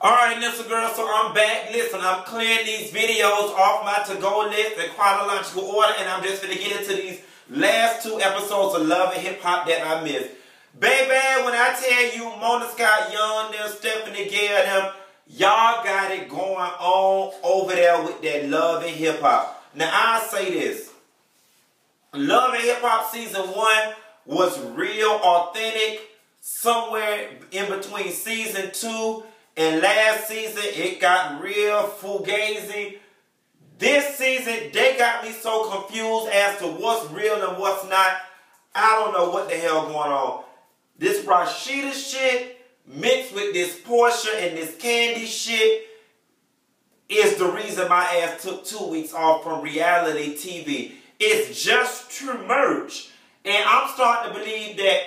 Alright, listen girls, so I'm back. Listen, I'm clearing these videos off my to-go list in chronological order, and I'm just going to get into these last two episodes of Love and Hip Hop that I missed. Baby, when I tell you Mona Scott Young, them, Stephanie Gale, them, y'all got it going on over there with that Love and Hip Hop. Now, I'll say this. Love and Hip Hop Season 1 was real authentic. Somewhere in between Season 2 and last season, it got real fugazi. This season, they got me so confused as to what's real and what's not. I don't know what the hell going on. This Rasheeda shit mixed with this Portia and this Candy shit is the reason my ass took 2 weeks off from reality TV. It's just too much. And I'm starting to believe that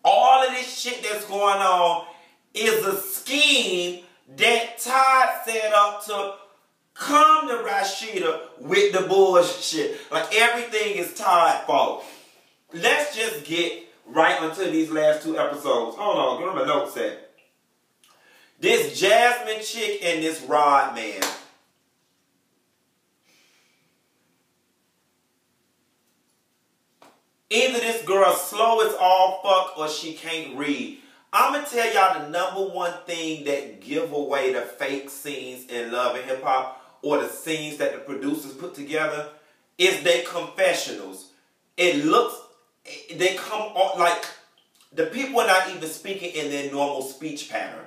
all of this shit that's going on is a scheme that Todd set up to come to Rasheeda with the bullshit. Like everything is Todd's fault. Let's just get right onto these last 2 episodes. Hold on, get my notes at. This Jasmine chick and this Rod man. Either this girl slow as all fuck or she can't read. I'm going to tell y'all the #1 thing that give away the fake scenes in Love and Hip Hop, or the scenes that the producers put together, is their confessionals. It looks, they come off like the people are not even speaking in their normal speech pattern.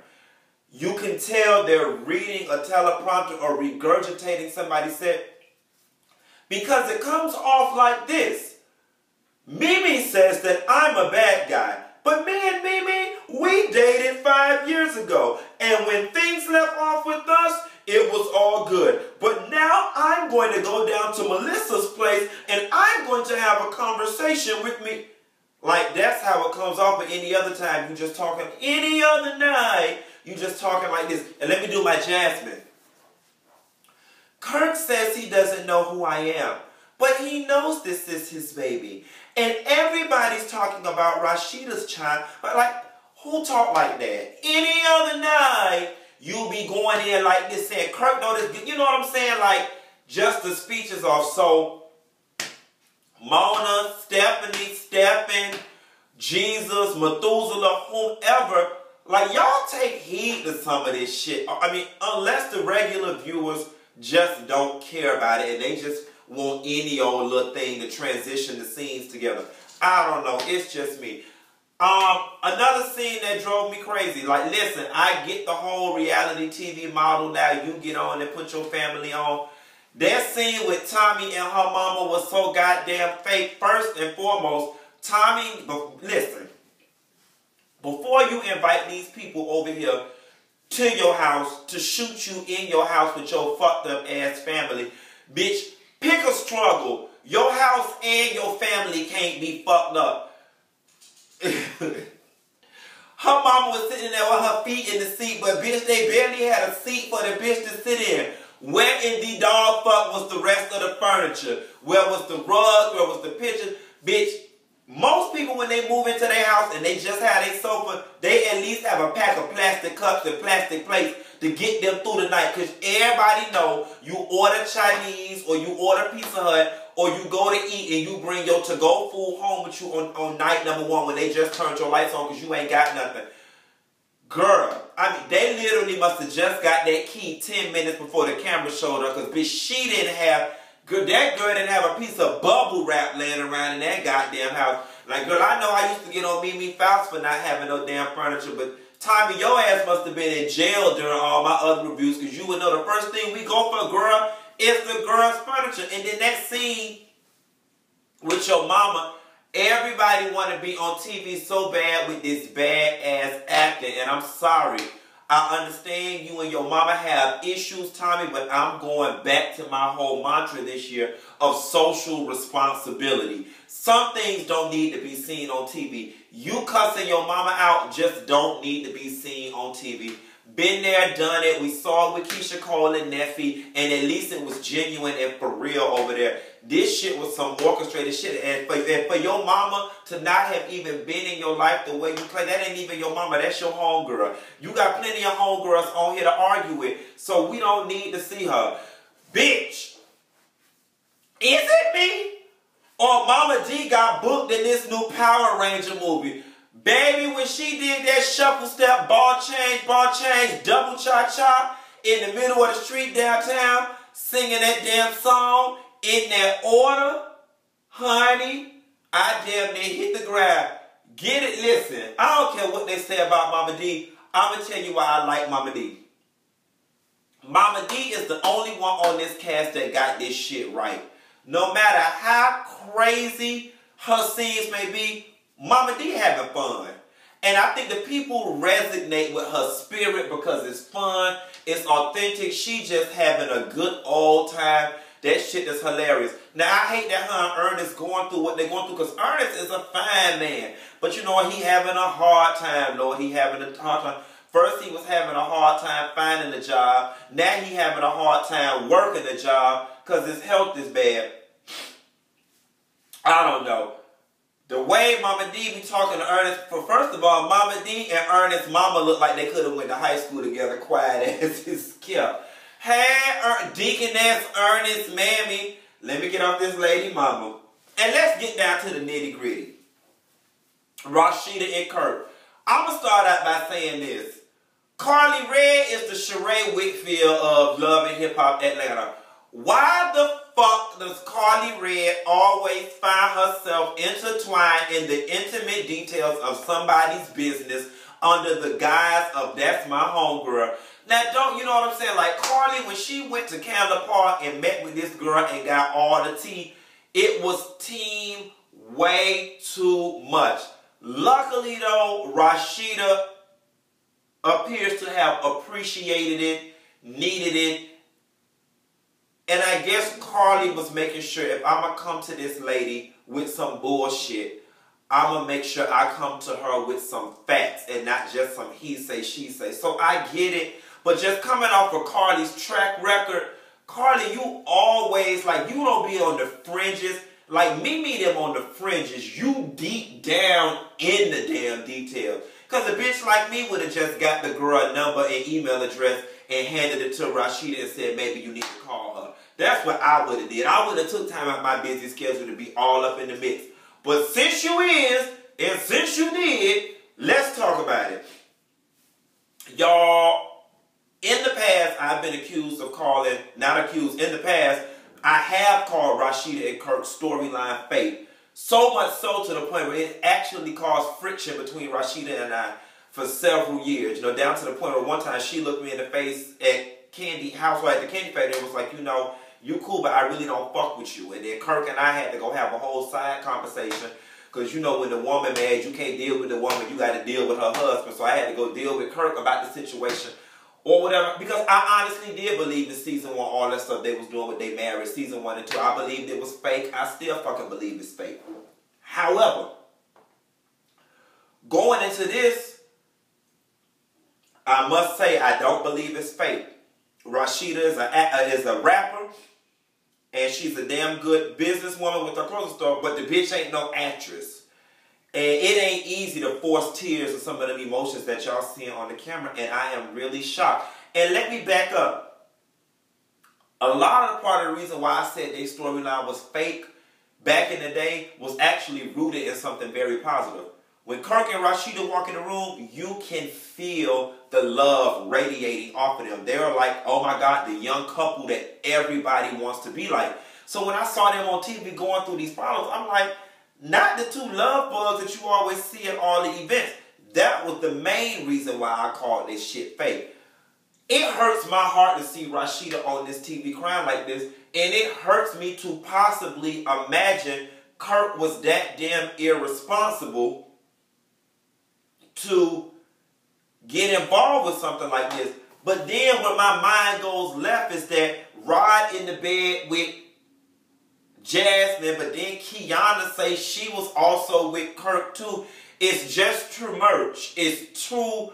You can tell they're reading a teleprompter or regurgitating somebody said, because it comes off like this. Mimi says that I'm a bad guy. But me and Mimi, we dated 5 years ago. And when things left off with us, it was all good. But now I'm going to go down to Melissa's place and I'm going to have a conversation with me. Like, that's how it comes off. But any other time, you just talking, any other night, you just talking like this. And let me do my Jasmine. Kirk says he doesn't know who I am. But he knows this is his baby. And everybody's talking about Rasheeda's child. But like, who talk like that? Any other night, you be going in like this saying, Kirk know this. You know what I'm saying? Like, just the speeches off. So, Mona, Stephanie, Stephen, Jesus, Methuselah, whomever. Like, y'all take heed to some of this shit. I mean, unless the regular viewers just don't care about it and they just want any old little thing to transition the scenes together. I don't know. It's just me. Another scene that drove me crazy. Like, listen, I get the whole reality TV model now. You get on and put your family on. That scene with Tommie and her mama was so goddamn fake. First and foremost, Tommie, listen. Before you invite these people over here to your house to shoot you in your house with your fucked up ass family, bitch, pick a struggle. Your house and your family can't be fucked up. Her mama was sitting there with her feet in the seat, but bitch, they barely had a seat for the bitch to sit in. Where in the dog fuck was the rest of the furniture? Where was the rug? Where was the picture? Bitch, most people when they move into their house and they just have their sofa, they at least have a pack of plastic cups and plastic plates to get them through the night. Because everybody know you order Chinese or you order Pizza Hut or you go to eat and you bring your to-go food home with you on night #1 when they just turned your lights on because you ain't got nothing. Girl, I mean, they literally must have just got that key 10 minutes before the camera showed up because bitch, she didn't have, that girl didn't have a piece of bubble wrap laying around in that goddamn house. Like, girl, I know I used to get on Mimi Faust for not having no damn furniture, but Tommy, your ass must have been in jail during all my other reviews because you would know the first thing we go for, girl, is the girl's furniture. And then that scene with your mama, everybody want to be on TV so bad with this bad-ass acting. And I'm sorry. I understand you and your mama have issues, Tommy, but I'm going back to my whole mantra this year of social responsibility. Some things don't need to be seen on TV. You cussing your mama out just don't need to be seen on TV. Been there, done it. We saw it with Keisha Cole and Neffy, and at least it was genuine and for real over there. This shit was some orchestrated shit. And for your mama to not have even been in your life the way you play, that ain't even your mama. That's your homegirl. You got plenty of homegirls on here to argue with, so we don't need to see her. Bitch, is it me? Or Momma Dee got booked in this new Power Ranger movie? Baby, when she did that shuffle step, ball change, double cha-cha in the middle of the street downtown, singing that damn song in that order, honey, I damn near hit the ground. Get it? Listen, I don't care what they say about Momma Dee. I'm going to tell you why I like Momma Dee. Momma Dee is the only one on this cast that got this shit right. No matter how crazy her scenes may be, Momma Dee having fun. And I think the people resonate with her spirit because it's fun, it's authentic. She just having a good old time. That shit is hilarious. Now, I hate that her and Ernest going through what they're going through, because Ernest is a fine man. But you know what? He having a hard time, Lord. He having a hard time. First, he was having a hard time finding a job. Now, he having a hard time working the job because his health is bad. I don't know. The way Momma Dee be talking to Ernest, first of all, Momma Dee and Ernest's mama look like they could have went to high school together, quiet as his Kirk. Hey, Deaconess Ernest, mammy, let me get off this lady mama. And let's get down to the nitty gritty. Rasheeda and Kirk. I'm going to start out by saying this. Karlie Redd is the Sheree Whitfield of Love and Hip Hop Atlanta. Why the fuck does Karlie Redd always find herself intertwined in the intimate details of somebody's business under the guise of that's my homegirl? Now, you know what I'm saying? Like Karlie, when she went to Candler Park and met with this girl and got all the tea, it was team way too much. Luckily, though, Rasheeda appears to have appreciated it, needed it. And I guess Karlie was making sure if I'm going to come to this lady with some bullshit, I'm going to make sure I come to her with some facts and not just some he say, she say. So I get it. But just coming off of Karlie's track record, Karlie, you always, like, you don't be on the fringes. Like, me them on the fringes. You deep down in the damn details. Because a bitch like me would have just got the girl number and email address and handed it to Rasheeda and said, maybe you need to call her. That's what I would have did. I would have took time out of my busy schedule to be all up in the mix. But since you is, and since you did, let's talk about it. Y'all, in the past, I've been accused of calling, not accused, in the past, I have called Rasheeda and Kirk's storyline fake. So much so to the point where it actually caused friction between Rasheeda and I for several years. You know, down to the point where one time she looked me in the face at Candy Housewife at the Candy Factory and was like, you know, you cool, but I really don't fuck with you. And then Kirk and I had to go have a whole side conversation. Because you know when the woman mad, you can't deal with the woman, you got to deal with her husband. So I had to go deal with Kirk about the situation or whatever. Because I honestly did believe in season 1, all that stuff they was doing with their marriage, season 1 and 2. I believed it was fake. I still fucking believe it's fake. However, going into this, I must say I don't believe it's fake. Rasheeda is a rapper, and she's a damn good businesswoman with her clothing store, but the bitch ain't no actress. And it ain't easy to force tears or some of them emotions that y'all seeing on the camera, and I am really shocked. And let me back up. A lot of part of the reason why I said their storyline was fake back in the day was actually rooted in something very positive. When Kirk and Rasheeda walk in the room, you can feel the love radiating off of them. They're like, oh my God, the young couple that everybody wants to be like. So when I saw them on TV going through these problems, I'm like, not the two love bugs that you always see at all the events. That was the main reason why I called this shit fake. It hurts my heart to see Rasheeda on this TV crying like this, and it hurts me to possibly imagine Kirk was that damn irresponsible to get involved with something like this. But then when my mind goes left is that Rod in the bed with Jasmine, but then Kiana say she was also with Kirk too. It's just too much. It's too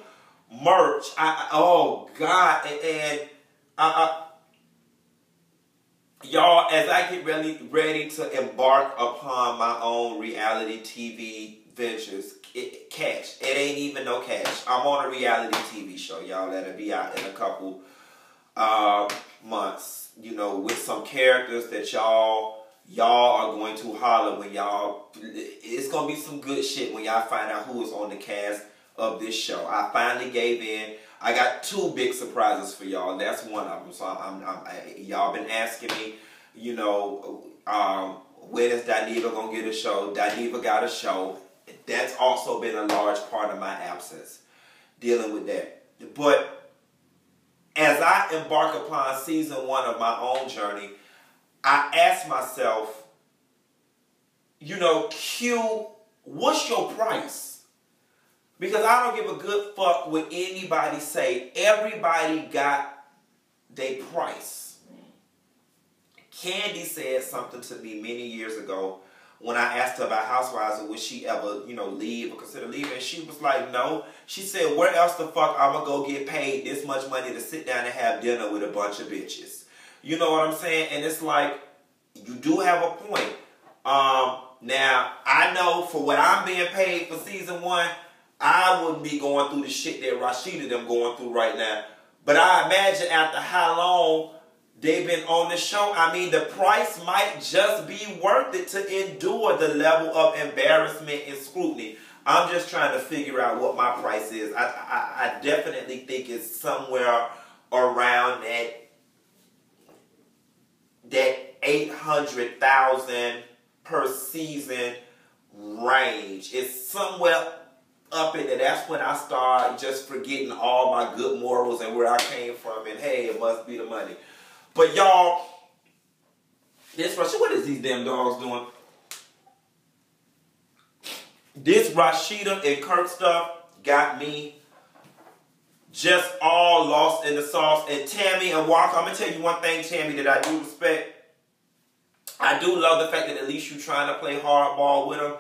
merch. Oh God, and y'all, as I get really ready to embark upon my own reality TV ventures, cash. It ain't even no cash. I'm on a reality TV show, y'all, that'll be out in a couple months. You know, with some characters that y'all are going to holler when y'all. It's gonna be some good shit when y'all find out who is on the cast of this show. I finally gave in. I got 2 big surprises for y'all. That's one of them. So y'all been asking me, you know, when is Dineva gonna get a show? Dineva got a show. That's also been a large part of my absence, dealing with that. But as I embark upon season 1 of my own journey, I ask myself, you know, Q, what's your price? Because I don't give a good fuck what anybody say. Everybody got their price. Candy said something to me many years ago when I asked her about Housewives and would she ever, you know, leave or consider leaving. And she was like, no. She said, where else the fuck I'm going to go get paid this much money to sit down and have dinner with a bunch of bitches? You know what I'm saying? And it's like, you do have a point. Now, I know for what I'm being paid for season 1, I wouldn't be going through the shit that Rasheeda them going through right now. But I imagine after how long they've been on the show, I mean, the price might just be worth it to endure the level of embarrassment and scrutiny. I'm just trying to figure out what my price is. I definitely think it's somewhere around that 800,000 per season range. It's somewhere up in there. That's when I start just forgetting all my good morals and where I came from, and hey, it must be the money. But y'all, this Rasheeda, what is these damn dogs doing? This Rasheeda and Kirk stuff got me just all lost in the sauce. And Tammy and Waka, I'm going to tell you one thing, Tammy, that I do respect. I do love the fact that at least you're trying to play hardball with them.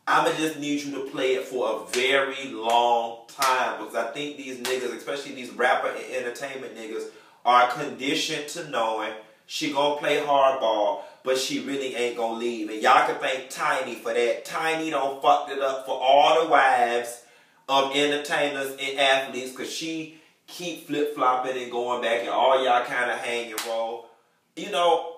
I'm going to just need you to play it for a very long time. Because I think these niggas, especially these rapper and entertainment niggas, are conditioned to knowing she gonna play hardball, but she really ain't gonna leave. And y'all can thank Tiny for that. Tiny done fucked it up for all the wives of entertainers and athletes, because she keep flip-flopping and going back, and all y'all kind of hang and roll. You know,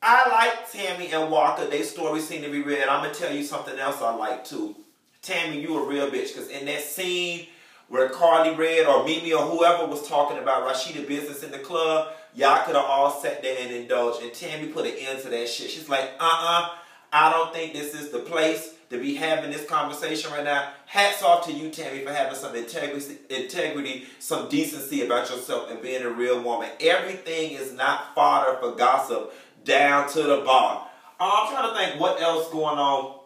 I like Tammy and Waka. Their stories seem to be real, and I'm gonna tell you something else I like too. Tammy, you a real bitch, because in that scene where Karlie read, or Mimi, or whoever was talking about Rasheeda business in the club, y'all could have all sat there and indulged. And Tammy put an end to that shit. She's like, I don't think this is the place to be having this conversation right now. Hats off to you, Tammy, for having some integrity, some decency about yourself and being a real woman. Everything is not fodder for gossip down to the bar. I'm trying to think what else going on.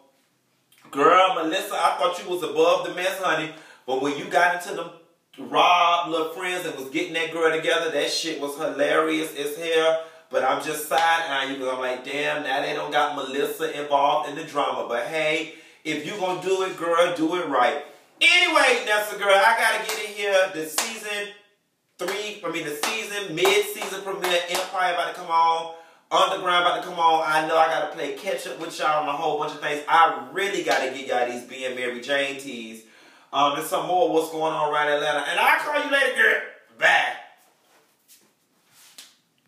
Girl, Melissa, I thought you was above the mess, honey. But when you got into them Rob little friends and was getting that girl together, that shit was hilarious as hell. But I'm just side-eyeing you because I'm like, damn, now they don't got Melissa involved in the drama. But hey, if you gonna do it, girl, do it right. Anyway, that's a girl. I gotta get in here. The season mid-season premiere, Empire about to come on. Underground about to come on. I know I gotta play catch up with y'all on a whole bunch of things. I really gotta get y'all these being Mary Jane teas. And some more of what's going on around Atlanta. And I'll call you later, girl. Bye.